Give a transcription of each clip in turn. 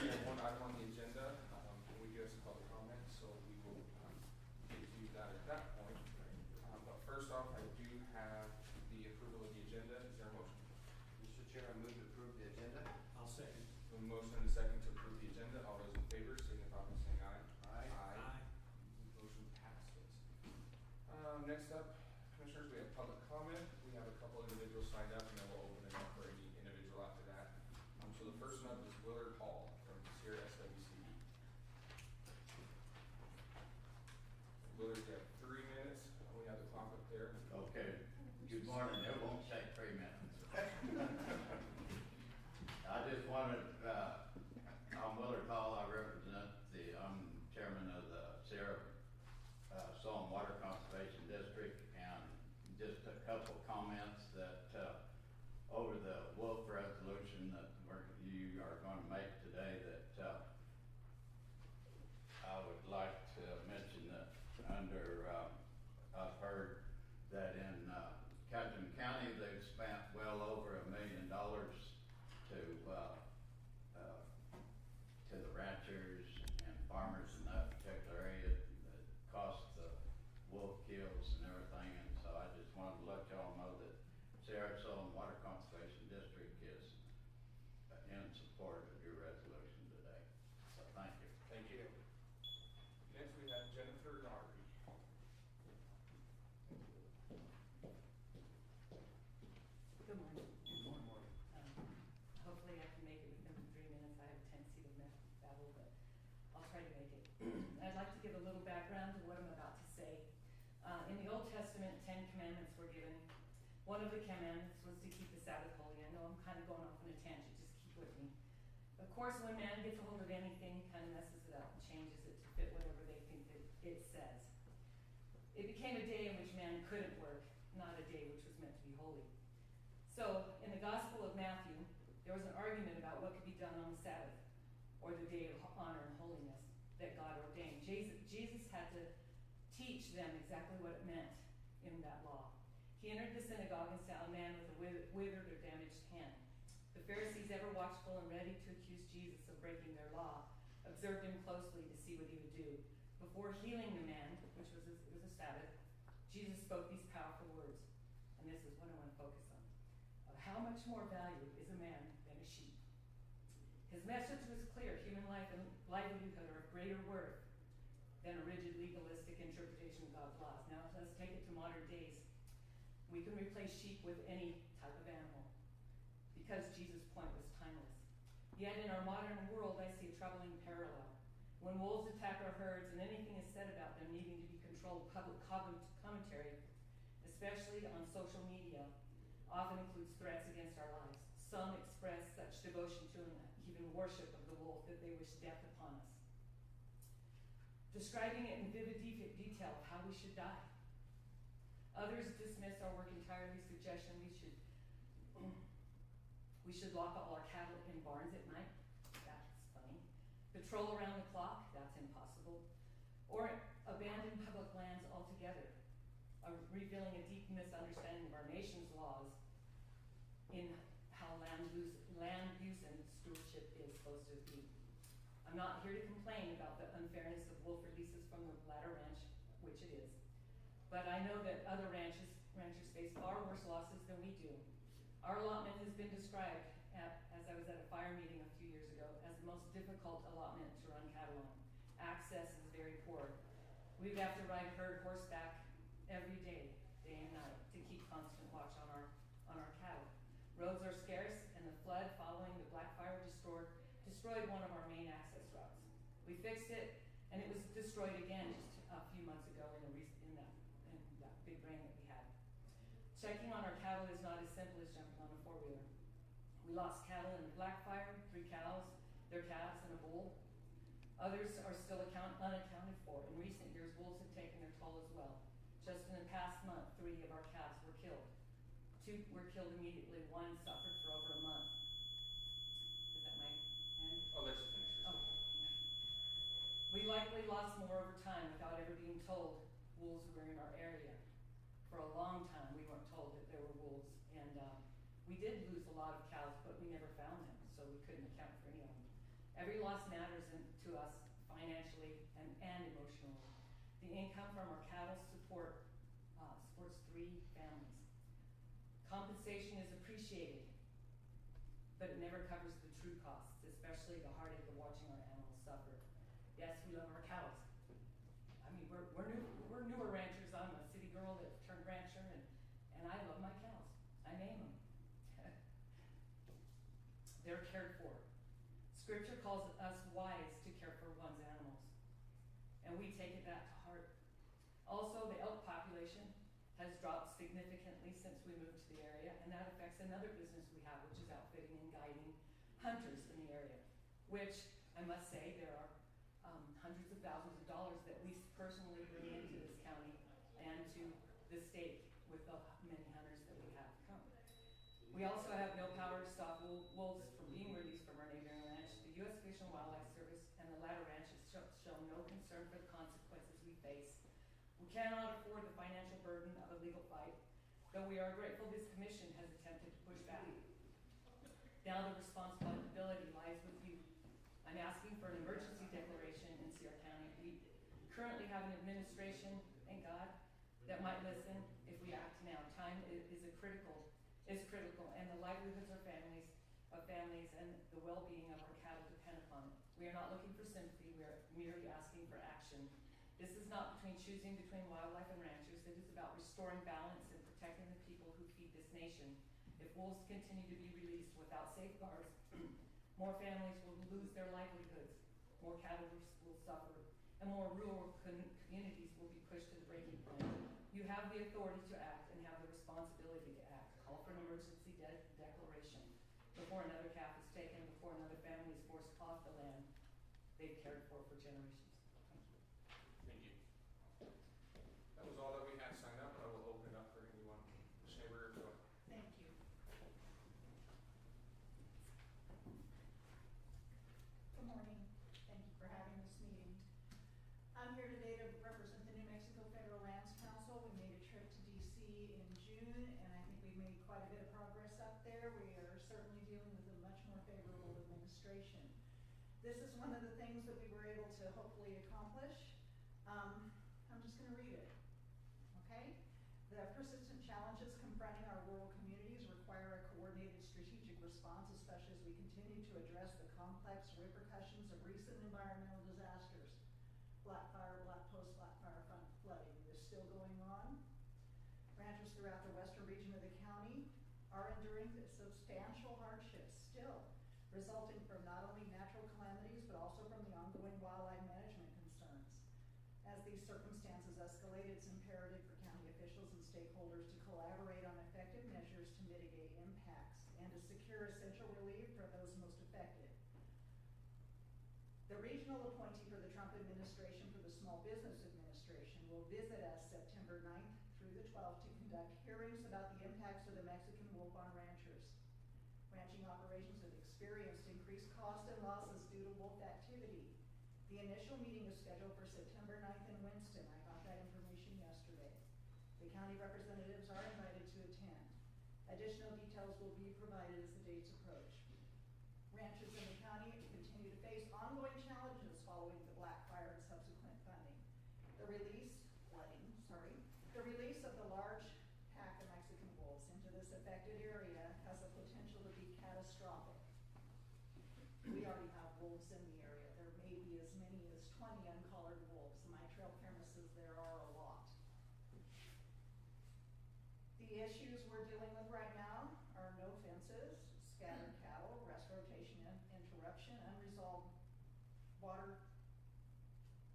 We have one item on the agenda, and we do have some public comments, so we will get to that at that point. But first off, I do have the approval of the agenda. Is there a motion? Mr. Chair, I move to approve the agenda. I'll second. A motion and a second to approve the agenda. All those in favor signify by saying aye. Aye. Motion passes. Next up, Commissioners, we have public comment. We have a couple individuals signed up, and then we'll open it up for any individual after that. So the first one up is Willard Hall from Sierra SWCD. Willard, you have 3 minutes. We have the clock up there. Okay, good morning, it won't take 3 minutes. I just wanted, I'm Willard Hall, I represent I'm chairman of the Sierra Soil and Water Conservation District, and just a couple comments that over the Wolf resolution that you are going to make today, that I would like to mention that under, I've heard that in Caddo County, they've spent well over $1 million to the ranchers and farmers in that particular area that cost the wolf kills and everything. And so I just wanted to let y'all know that Sierra Soil and Water Conservation District is in support of your resolution today. So thank you. Thank you. Next, we have Jennifer Daugherty. Good morning. Good morning. Hopefully I can make it within 3 minutes. I have a tendency to babble, but I'll try to make it. I'd like to give a little background to what I'm about to say. In the Old Testament, 10 commandments were given. One of the commandments was to keep the Sabbath holy. I know I'm kind of going off on a tangent, just keep with me. Of course, when man gets a hold of anything, kind of messes it up and changes it to fit whatever they think that it says. It became a day in which man couldn't work, not a day which was meant to be holy. So, in the Gospel of Matthew, there was an argument about what could be done on the Sabbath, or the day of honor and holiness that God ordained. Jesus had to teach them exactly what it meant in that law. He entered the synagogue and saw a man with a withered or damaged hand. The Pharisees, ever watchful and ready to accuse Jesus of breaking their law, observed him closely to see what he would do. Before healing the man, which was a Sabbath, Jesus spoke these powerful words, and this is what I want to focus on. Of how much more value is a man than a sheep? His message was clear. Human life and livelihood are of greater worth than a rigid legalistic interpretation of God's laws. Now let's take it to modern days. We can replace sheep with any type of animal because Jesus' point was timeless. Yet in our modern world, I see a troubling parallel. When wolves attack our herds and anything is said about them needing to be controlled, public commentary, especially on social media, often includes threats against our lives. Some express such devotion to and even worship of the wolf that they wish death upon us, describing it in vivid detail of how we should die. Others dismiss our work entirely, suggesting we should lock all our cattle in barns at night. That's funny. Patrol around the clock. That's impossible. Or abandon public lands altogether, revealing a deep misunderstanding of our nation's laws in how land use and stewardship is supposed to be. I'm not here to complain about the unfairness of wolf releases from the latter ranch, which it is. But I know that other ranchers face far worse losses than we do. Our allotment has been described, as I was at a fire meeting a few years ago, as the most difficult allotment to run cattle on. Access is very poor. We'd have to ride herd horseback every day and night, to keep constant watch on our cattle. Roads are scarce, and the flood following the Black Fire destroyed one of our main access routes. We fixed it, and it was destroyed again just a few months ago in that big rain that we had. Checking on our cattle is not as simple as jumping on a four-wheeler. We lost cattle in the Black Fire, 3 cows, their calves, and a bull. Others are still unaccounted for. In recent years, wolves have taken their toll as well. Just in the past month, 3 of our calves were killed. 2 were killed immediately. 1 suffered for over a month. Is that my end? Oh, let's just finish this. Oh. We likely lost more over time without ever being told wolves were in our area. For a long time, we weren't told that there were wolves. And we did lose a lot of cows, but we never found them, so we couldn't account for any of them. Every loss matters to us financially and emotionally. The income from our cattle supports 3 families. Compensation is appreciated, but it never covers the true costs, especially the heartache of watching our animals suffer. Yes, we love our cows. I mean, we're newer ranchers. I'm a city girl that turned rancher, and I love my cows. I name them. They're cared for. Scripture calls us wise to care for one's animals, and we take that to heart. Also, the elk population has dropped significantly since we moved to the area, and that affects another business we have, which is outfitting and guiding hunters in the area, which I must say there are hundreds of thousands of dollars that we personally bring into this county and to the state with the many hunters that we have come. We also have no power to stop wolves from being released from our neighboring ranch. The U.S. Fish and Wildlife Service and the latter ranches show no concern for the consequences we face. We cannot afford the financial burden of a legal fight, though we are grateful this commission has attempted to push back. Now the responsibility lies with you. I'm asking for an emergency declaration in Sierra County. We currently have an administration, thank God, that might listen if we act now. Time is critical, and the livelihoods of families and the well-being of our cattle depend upon it. We are not looking for sympathy, we are merely asking for action. This is not choosing between wildlife and ranchers. It is about restoring balance and protecting the people who feed this nation. If wolves continue to be released without safeguards, more families will lose their livelihoods, more cattle will suffer, and more rural communities will be pushed to the breaking point. You have the authority to act and have the responsibility to act. Call for an emergency declaration before another calf is taken, before another family is forced off the land they've cared for generations. Thank you. Thank you. That was all that we had signed up. I will open it up for anyone. Ms. Neighbor, go ahead. Thank you. Good morning. Thank you for having this meeting. I'm here today to represent the New Mexico Federal Lands Council. We made a trip to DC in June, and I think we've made quite a bit of progress up there. We are certainly dealing with a much more favorable administration. This is one of the things that we were able to hopefully accomplish. I'm just going to read it. Okay? The persistent challenges confronting our rural communities require a coordinated strategic response, especially as we continue to address the complex repercussions of recent environmental disasters. Black Fire, Black Post, Black Fire flooding is still going on. Ranchers throughout the western region of the county are enduring substantial hardships still, resulting from not only natural calamities, but also from the ongoing wildlife management concerns. As these circumstances escalate, it's imperative for county officials and stakeholders to collaborate on effective measures to mitigate impacts and to secure essential relief for those most affected. The regional appointee for the Trump administration for the Small Business Administration will visit us September 9th through the 12th to conduct hearings about the impacts of the Mexican wolf on ranchers. Ranching operations have experienced increased costs and losses due to wolf activity. The initial meeting is scheduled for September 9th in Winston. I got that information yesterday. The county representatives are invited to attend. Additional details will be provided as the dates approach. Ranchers in the county continue to face ongoing challenges following the Black Fire and subsequent funding. The release of the large pack of Mexican wolves into this affected area has the potential to be catastrophic. We already have wolves in the area. There may be as many as 20 uncollared wolves. My trail premises there are a lot. The issues we're dealing with right now are no fences, scattered cattle, rest rotation interruption, unresolved water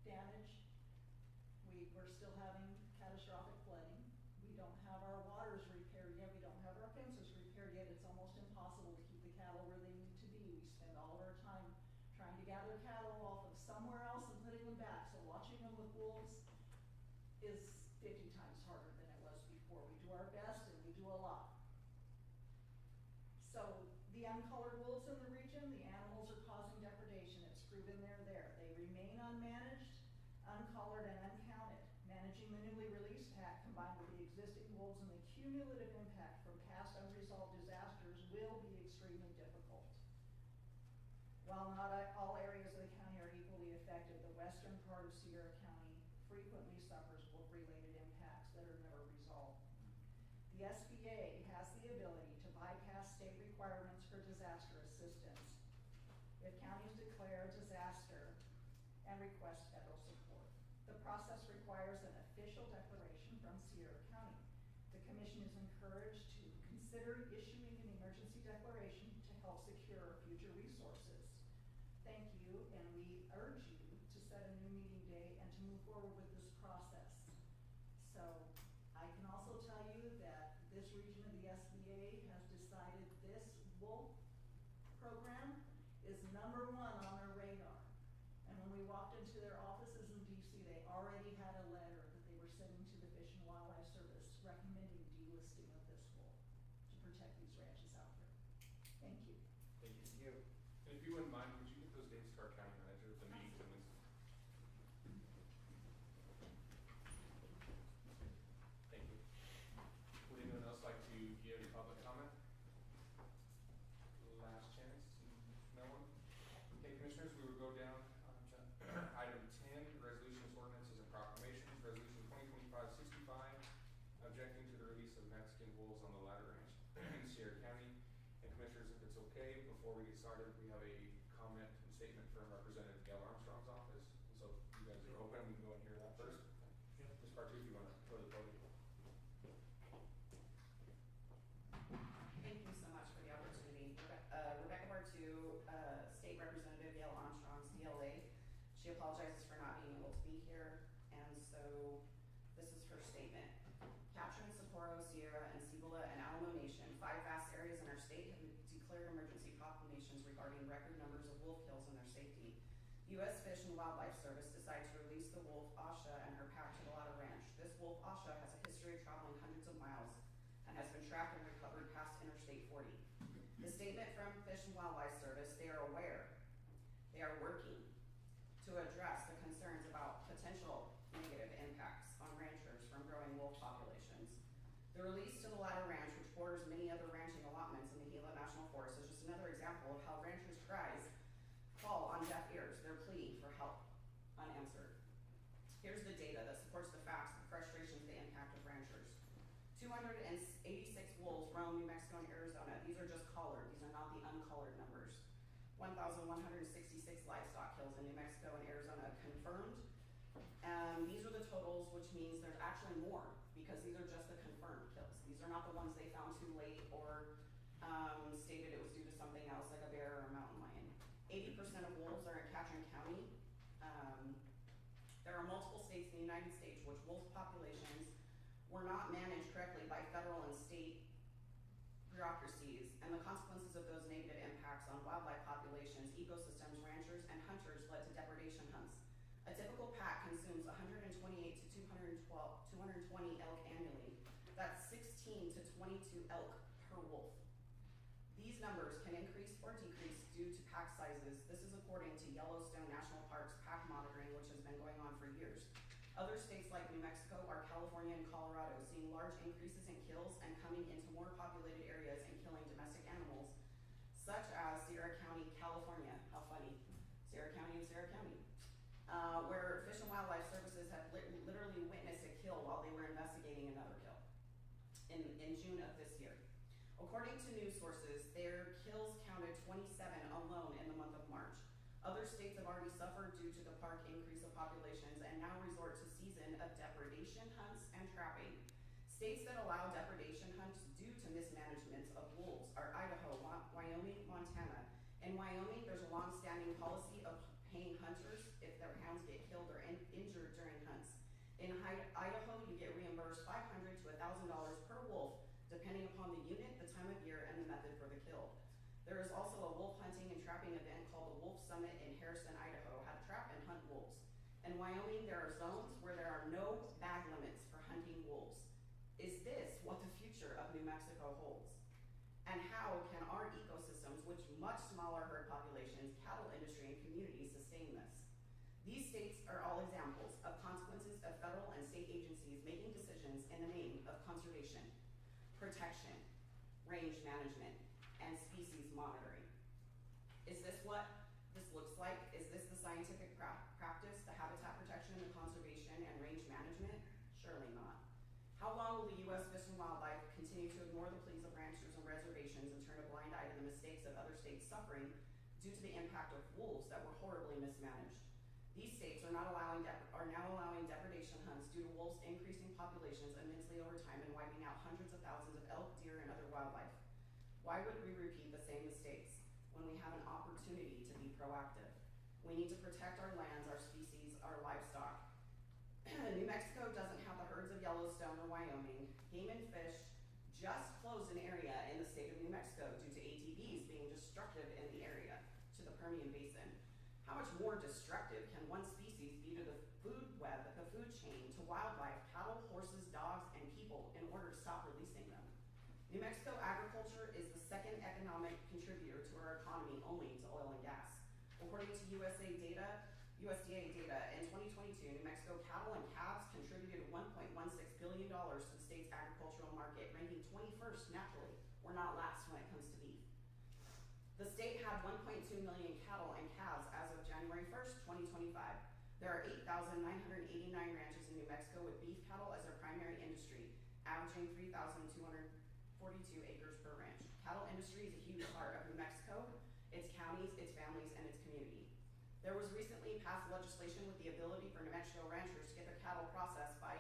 damage. We're still having catastrophic flooding. We don't have our waters repaired yet. We don't have our fences repaired yet. It's almost impossible to keep the cattle where they need to be. We spend all of our time trying to gather cattle off of somewhere else and putting them back. So watching them with wolves is 50 times harder than it was before. We do our best and we do a lot. So the uncollared wolves in the region, the animals are causing depredation. It's proven they're there. They remain unmanaged, uncollared, and uncounted. Managing the newly released pack combined with the existing wolves and the cumulative impact from past unresolved disasters will be extremely difficult. While not all areas of the county are equally affected, the western part of Sierra County frequently suffers wolf-related impacts that are never resolved. The SBA has the ability to bypass state requirements for disaster assistance if counties declare a disaster and request federal support. The process requires an official declaration from Sierra County. The commission is encouraged to consider issuing an emergency declaration to help secure future resources. Thank you, and we urge you to set a new meeting day and to move forward with this process. So I can also tell you that this region of the SBA has decided this wolf program is #1 on their radar. And when we walked into their offices in DC, they already had a letter that they were sending to the Fish and Wildlife Service recommending delisting of this wolf to protect these ranches out here. Thank you. Thank you. Thank you. And if you wouldn't mind, would you get those dates to our county manager, the meetings and things? Thank you. Would anyone else like to give public comment? Last chance, no one? Okay, commissioners, we will go down to item 10, resolutions, ordinances, and proclamations. Resolution 2025-65, objecting to the release of Mexican wolves on the Ladder Ranch in Sierra County. And commissioners, if it's okay, before we get started, we have a comment and statement from Representative Gail Armstrong's office. And so if you guys are open, we can go and hear that first. Ms. Bartu, if you want to go to the podium. Thank you so much for the opportunity. Rebecca Bartu, State Representative Gail Armstrong's DLA. She apologizes for not being able to be here, and so this is her statement. Capturing Sapporo, Sierra, and Cibola and Alamo Nation, 5 vast areas in our state have declared emergency proclamations regarding record numbers of wolf kills and their safety. U.S. Fish and Wildlife Service decided to release the wolf Asha and her pack to the Ladder Ranch. This wolf Asha has a history of traveling hundreds of miles and has been tracked and recovered past Interstate 40. The statement from Fish and Wildlife Service, they are aware, they are working to address the concerns about potential negative impacts on ranchers from growing wolf populations. The release to the Ladder Ranch, which borders many other ranching allotments in the Gila National Forest, is just another example of how ranchers' cries fall on deaf ears, their plea for help unanswered. Here's the data that supports the facts, the frustrations, the impact of ranchers. 286 wolves roam New Mexico and Arizona. These are just collared. These are not the uncollared numbers. 1,166 livestock kills in New Mexico and Arizona confirmed. These are the totals, which means there's actually more because these are just the confirmed kills. These are not the ones they found too late or stated it was due to something else like a bear or a mountain lion. 80% of wolves are in Catron County. There are multiple states in the United States which wolf populations were not managed correctly by federal and state bureaucracies, and the consequences of those negative impacts on wildlife populations, ecosystems, ranchers, and hunters led to depredation hunts. A typical pack consumes 128 to 220 elk annually. That's 16 to 22 elk per wolf. These numbers can increase or decrease due to pack sizes. This is according to Yellowstone National Park's pack monitoring, which has been going on for years. Other states like New Mexico are California and Colorado, seeing large increases in kills and coming into more populated areas and killing domestic animals, such as Sierra County, California. How funny. Sierra County and Sierra County. Where Fish and Wildlife Services have literally witnessed a kill while they were investigating another kill in June of this year. According to news sources, their kills counted 27 alone in the month of March. Other states have already suffered due to the park increase of populations and now resort to season of depredation hunts and trapping. States that allow depredation hunts due to mismanagement of wolves are Idaho, Wyoming, Montana. In Wyoming, there's a long-standing policy of paying hunters if their hounds get killed or injured during hunts. In Idaho, you get reimbursed $500 to $1,000 per wolf, depending upon the unit, the time of year, and the method for the kill. There is also a wolf hunting and trapping event called the Wolf Summit in Harrison, Idaho, how to trap and hunt wolves. In Wyoming, there are zones where there are no bag limits for hunting wolves. Is this what the future of New Mexico holds? And how can our ecosystems, which much smaller herd populations, cattle industry, and communities sustain this? These states are all examples of consequences of federal and state agencies making decisions in the name of conservation, protection, range management, and species monitoring. Is this what and Wildlife continue to ignore the pleas of ranchers and reservations and turn a blind eye to the mistakes of other states suffering due to the impact of wolves that were horribly mismanaged. These states are now allowing depredation hunts due to wolves' increasing populations immensely over time and wiping out hundreds of thousands of elk, deer, and other wildlife. Why would we repeat the same mistakes when we have an opportunity to be proactive? We need to protect our lands, our species, our livestock. New Mexico doesn't have the herds of Yellowstone or Wyoming. Game and Fish just closed an area in the state of New Mexico due to ATVs being destructive in the area to the Permian Basin. How much more destructive can one species be to the food web, the food chain, to wildlife, cattle, horses, dogs, and people in order to stop releasing them? New Mexico agriculture is the second economic contributor to our economy only to oil and gas. According to USDA data, in 2022, New Mexico cattle and calves contributed $1.16 billion to the state's agricultural market, ranking 21st nationally, or not last when it comes to beef. The state had 1.2 million cattle and calves as of January 1st, 2025. There are 8,989 ranches in New Mexico with beef cattle as their primary industry, averaging 3,242 acres per ranch. Cattle industry is a huge part of New Mexico, its counties, its families, and its community. There was recently passed legislation with the ability for New Mexico ranchers to get their cattle processed by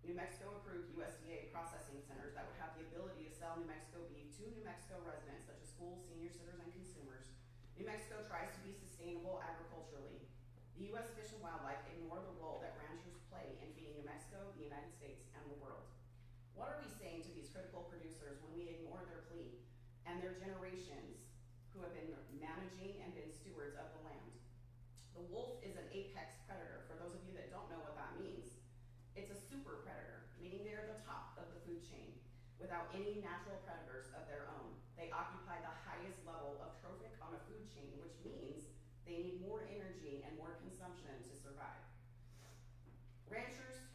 New Mexico approved USDA processing centers that would have the ability to sell New Mexico beef to New Mexico residents such as schools, senior citizens, and consumers. New Mexico tries to be sustainable agriculturally. The U.S. Fish and Wildlife ignore the role that ranchers play in feeding New Mexico, the United States, and the world. What are we saying to these critical producers when we ignore their plea and their generations who have been managing and been stewards of the land? The wolf is an apex predator. For those of you that don't know what that means, it's a super predator, meaning they're the top of the food chain without any natural predators of their own. They occupy the highest level of trophic on a food chain, which means they need more energy and more consumption to survive. Ranchers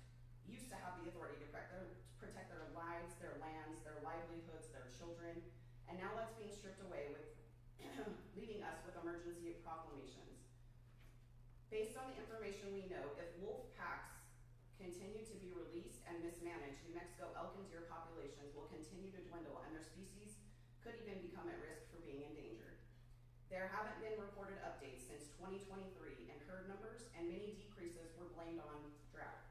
used to have the authority to protect their lives, their lands, their livelihoods, their children, and now that's being stripped away with leaving us with emergency proclamations. Based on the information we know, if wolf packs continue to be released and mismanaged, New Mexico elk and deer populations will continue to dwindle and their species could even become at risk for being endangered. There haven't been reported updates since 2023 in herd numbers, and many decreases were blamed on drought.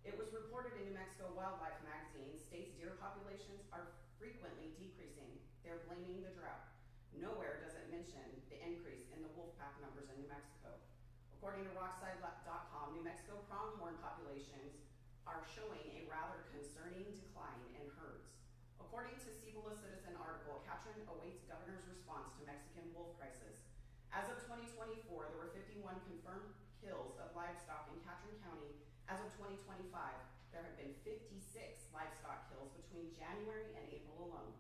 It was reported in New Mexico Wildlife magazine, states deer populations are frequently decreasing. They're blaming the drought. Nowhere does it mention the increase in the wolf pack numbers in New Mexico. According to Rockside.com, New Mexico pronghorn populations are showing a rather concerning decline in herds. According to Cibola Citizen article, Catron awaits governor's response to Mexican wolf crisis. As of 2024, there were 51 confirmed kills of livestock in Catron County. As of 2025, there have been 56 livestock kills between January and April alone.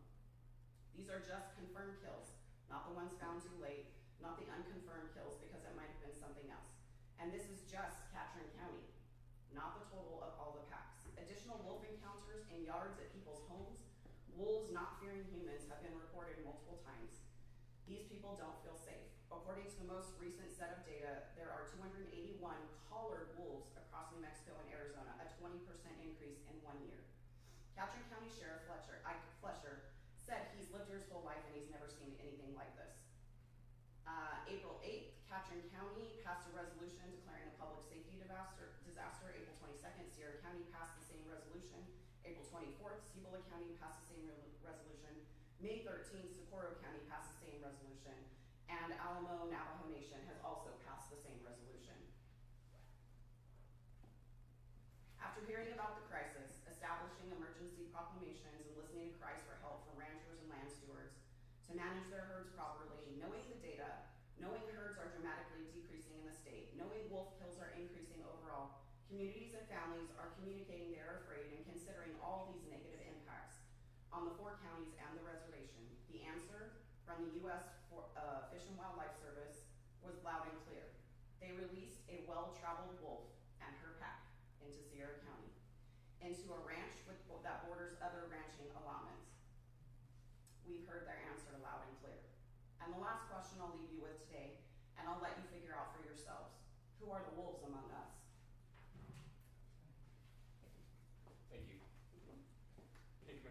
These are just confirmed kills, not the ones found too late, not the unconfirmed kills because it might have been something else. And this is just Catron County, not the total of all the packs. Additional wolf encounters in yards at people's homes, wolves not fearing humans have been reported multiple times. These people don't feel safe. According to the most recent set of data, there are 281 collared wolves across New Mexico and Arizona, a 20% increase in 1 year. Catron County Sheriff Fletcher said he's lived here his whole life and he's never seen anything like this. April 8th, Catron County passed a resolution declaring a public safety disaster. April 22nd, Sierra County passed the same resolution. April 24th, Cibola County passed the same resolution. May 13th, Socorro County passed the same resolution. And Alamo Navajo Nation has also passed the same resolution. After hearing about the crisis, establishing emergency proclamations, and listening to cries for help from ranchers and land stewards to manage their herds properly, knowing the data, knowing herds are dramatically decreasing in the state, knowing wolf kills are increasing overall, communities and families are communicating they're afraid and considering all these negative impacts on the 4 counties and the reservation. The answer from the U.S. Fish and Wildlife Service was loud and clear. They released a well-traveled wolf and her pack into Sierra County, into a ranch that borders other ranching allotments. We've heard their answer loud and clear. And the last question I'll leave you with today, and I'll let you figure out for yourselves, who are the wolves among us? Thank you. Hey,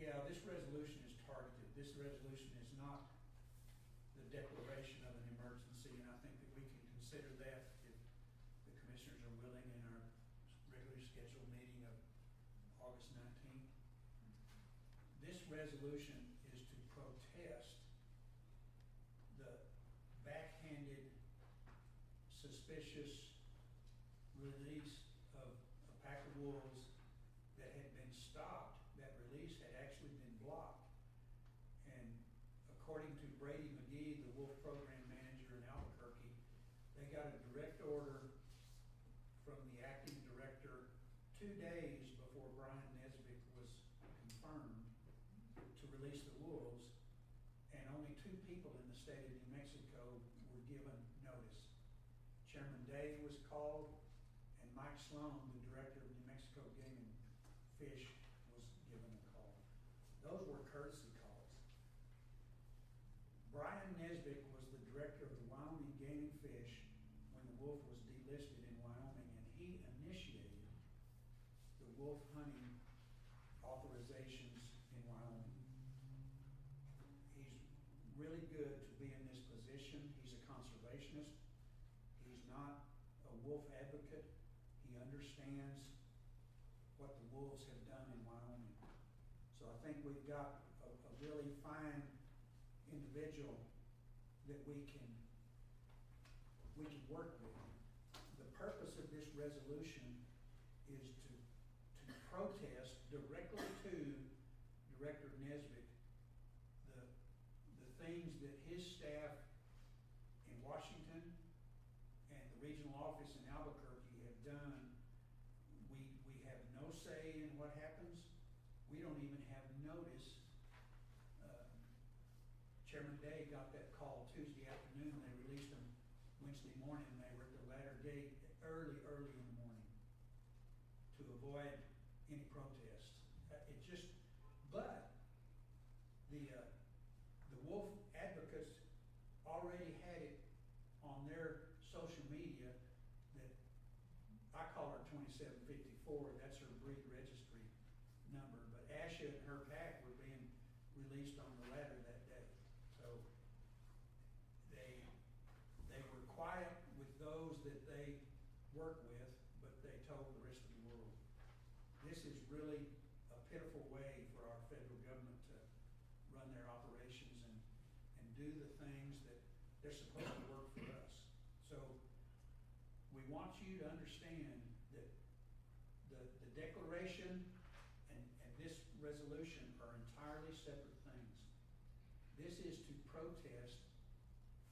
Yeah, this resolution is targeted. This resolution is not the declaration of an emergency, and I think that we can consider that if the commissioners are willing in our regularly scheduled meeting of August 19th. This resolution is to protest the backhanded, suspicious release of a pack of wolves that had been stopped. That release had actually been blocked. And according to Brady McGee, the wolf program manager in Albuquerque, they got a direct order from the acting director 2 days before Brian Nesbitt was confirmed to release the wolves, and only 2 people in the state of New Mexico were given notice. Chairman Day was called, and Mike Sloan, the director of New Mexico Game and Fish, was given a call. Those were courtesy calls. Brian Nesbitt was the director of the Wyoming Game and Fish when the wolf was delisted in Wyoming, and he initiated the wolf hunting authorizations in Wyoming. He's really good to be in this position. He's a conservationist. He's not a wolf advocate. He understands what the wolves have done in Wyoming. So I think we've got a really fine individual that we can work with. The purpose of this resolution is to protest directly to Director Nesbitt the things that his staff in Washington and the regional office in Albuquerque have done. We have no say in what happens. We don't even have notice. Chairman Day got that call Tuesday afternoon. They released them Wednesday morning. They were at the ladder gate early in the morning to avoid any protests. But the wolf advocates already had it on their social media that I call her 2754. That's her breed registry number. But Asha and her pack were being released on the ladder that day. So they were quiet with those that they work with, but they told the rest of the world. This is really a pitiful way for our federal government to run their operations and do the things that they're supposed to work for us. So we want you to understand that the declaration and this resolution are entirely separate things. This is to protest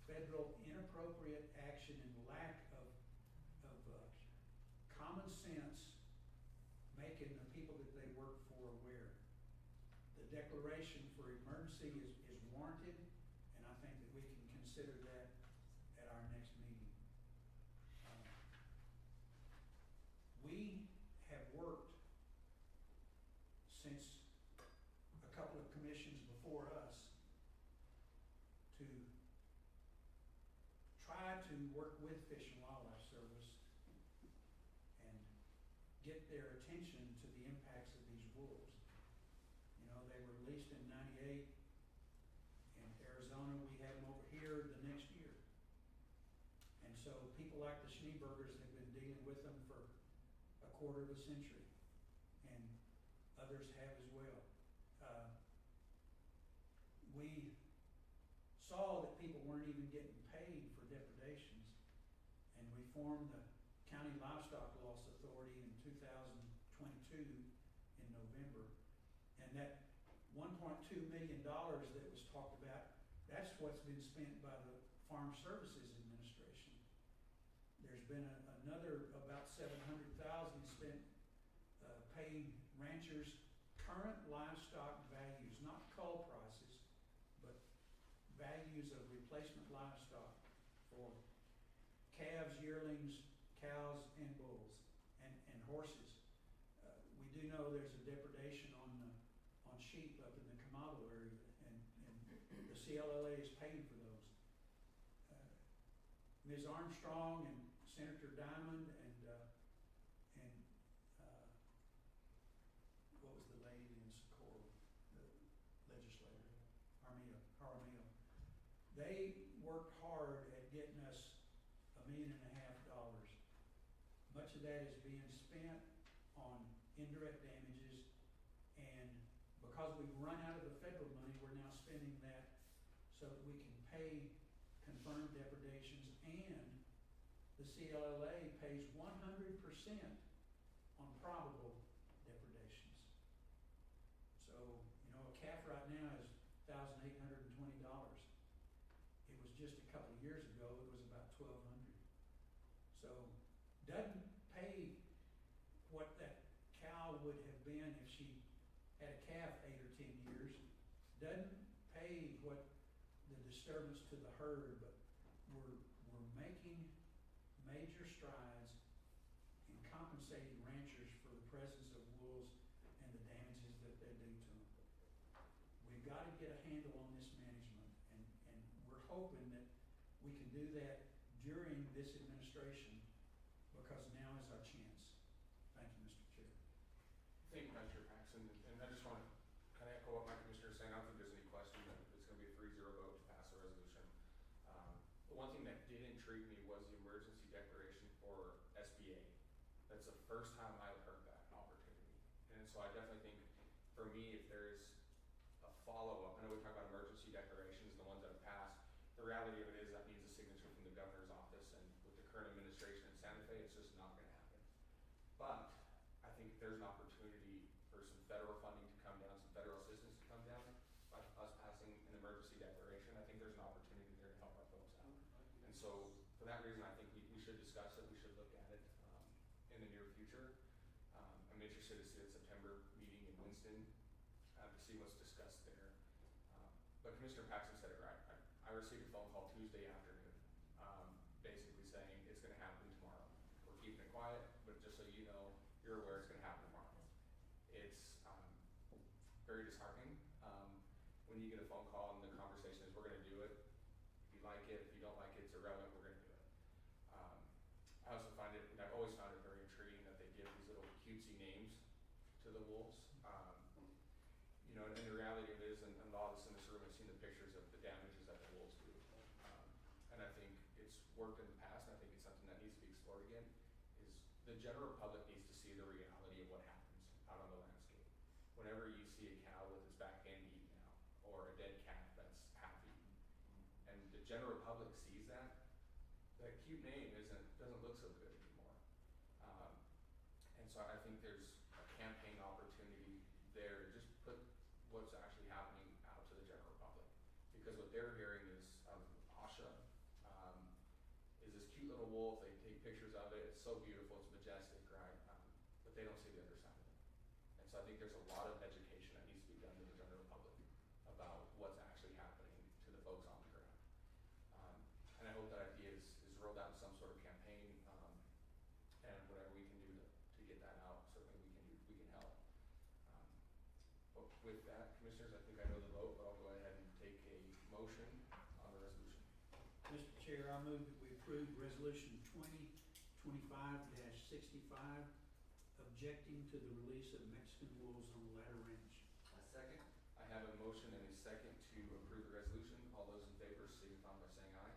federal inappropriate action and lack of common sense, making the people that they work for aware. The declaration for emergency is warranted, and I think that we can consider that at our next meeting. We have worked since a couple of commissions before us to try to work with Fish and Wildlife Service and get their attention to the impacts of these wolves. You know, they were released in '98. In Arizona, we had them over here the next year. And so people like the Schneebergers have been dealing with them for a quarter of a century, and others have as well. We saw that people weren't even getting paid for depredations, and we formed the County Livestock Loss Authority in 2022 in November, and that $1.2 million that was talked about, that's what's been spent by the Farm Services Administration. There's been another about $700,000 spent paying ranchers current livestock values, not cull prices, but values of replacement livestock for calves, yearlings, cows, and bulls, and horses. We do know there's a depredation on sheep up in the Camado area, and the CLLA is paying for those. Ms. Armstrong and Senator Diamond and what was the lady in Socorro? The they worked hard at getting us $1.5 million. Much of that is being spent on indirect damages, and because we've run out of the federal money, we're now spending that so that we can pay confirmed depredations, and the CLLA pays 100% on probable depredations. So, you know, a calf right now is $1,820. It was just a couple of years ago, it was about $1,200. So, doesn't pay what that cow would have been if she had a calf 8 or 10 years. Doesn't pay what the disturbance to the herd, but we're making major strides in compensating ranchers for the presence of wolves and the damages that they do to them. We've got to get a handle on this management, and we're hoping that we can do that during this administration, because now is our chance. Thank you, Mr. Chair. Thank you, Commissioner Paxton, and I just wanna kinda echo what my commissioner is saying. I don't think there's any question that it's gonna be a 3-0 vote to pass the resolution. The one thing that did intrigue me was the emergency declaration for SBA. That's the first time I've heard that opportunity. And so I definitely think, for me, if there's a follow-up, I know we talk about emergency declarations, the ones that have passed. The reality of it is that needs a signature from the governor's office, and with the current administration in Santa Fe, it's just not gonna happen. But I think if there's an opportunity for some federal funding to come down, some federal assistance to come down, by us passing an emergency declaration, I think there's an opportunity there to help our folks out. And so, for that reason, I think we should discuss it, we should look at it, in the near future. I'm interested to see the September meeting in Winston, to see what's discussed there. But Commissioner Paxton said it right. I received a phone call Tuesday afternoon, basically saying it's gonna happen tomorrow. We're keeping it quiet, but just so you know, you're aware it's gonna happen tomorrow. It's, very disheartening, when you get a phone call and the conversation is, we're gonna do it. If you like it, if you don't like it, it's irrelevant, we're gonna do it. I also find it, and I've always found it very intriguing that they give these little cutesy names to the wolves. You know, and the reality of it is, and a lot of us in this room have seen the pictures of the damages that the wolves do. And I think it's worked in the past, and I think it's something that needs to be explored again, is the general public needs to see the reality of what happens out on the landscape. Whenever you see a cow with its back end eaten out, or a dead calf that's half eaten, and the general public sees that, that cute name doesn't look so good anymore. And so I think there's a campaign opportunity there to just put what's actually happening out to the general public. Because what they're hearing is, Asha, is this cute little wolf, they take pictures of it, it's so beautiful, it's majestic, right? But they don't see the other side of it. And so I think there's a lot of education that needs to be done to the general public about what's actually happening to the folks on the ground. And I hope that idea is rolled out in some sort of campaign, and whatever we can do to get that out, certainly we can help. But with that, commissioners, I think I know the vote, but I'll go ahead and take a motion on the resolution. Mr. Chair, I move that we approve Resolution 2025-65, objecting to the release of Mexican wolves on the Ladder Ranch. A second? I have a motion and a second to approve the resolution. All those in favor signify by saying aye.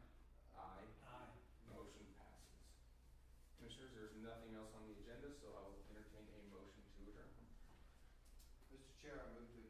Aye. Aye. Motion passes. Commissioners, there's nothing else on the agenda, so I will entertain a motion to adjourn. Mr. Chair, I move to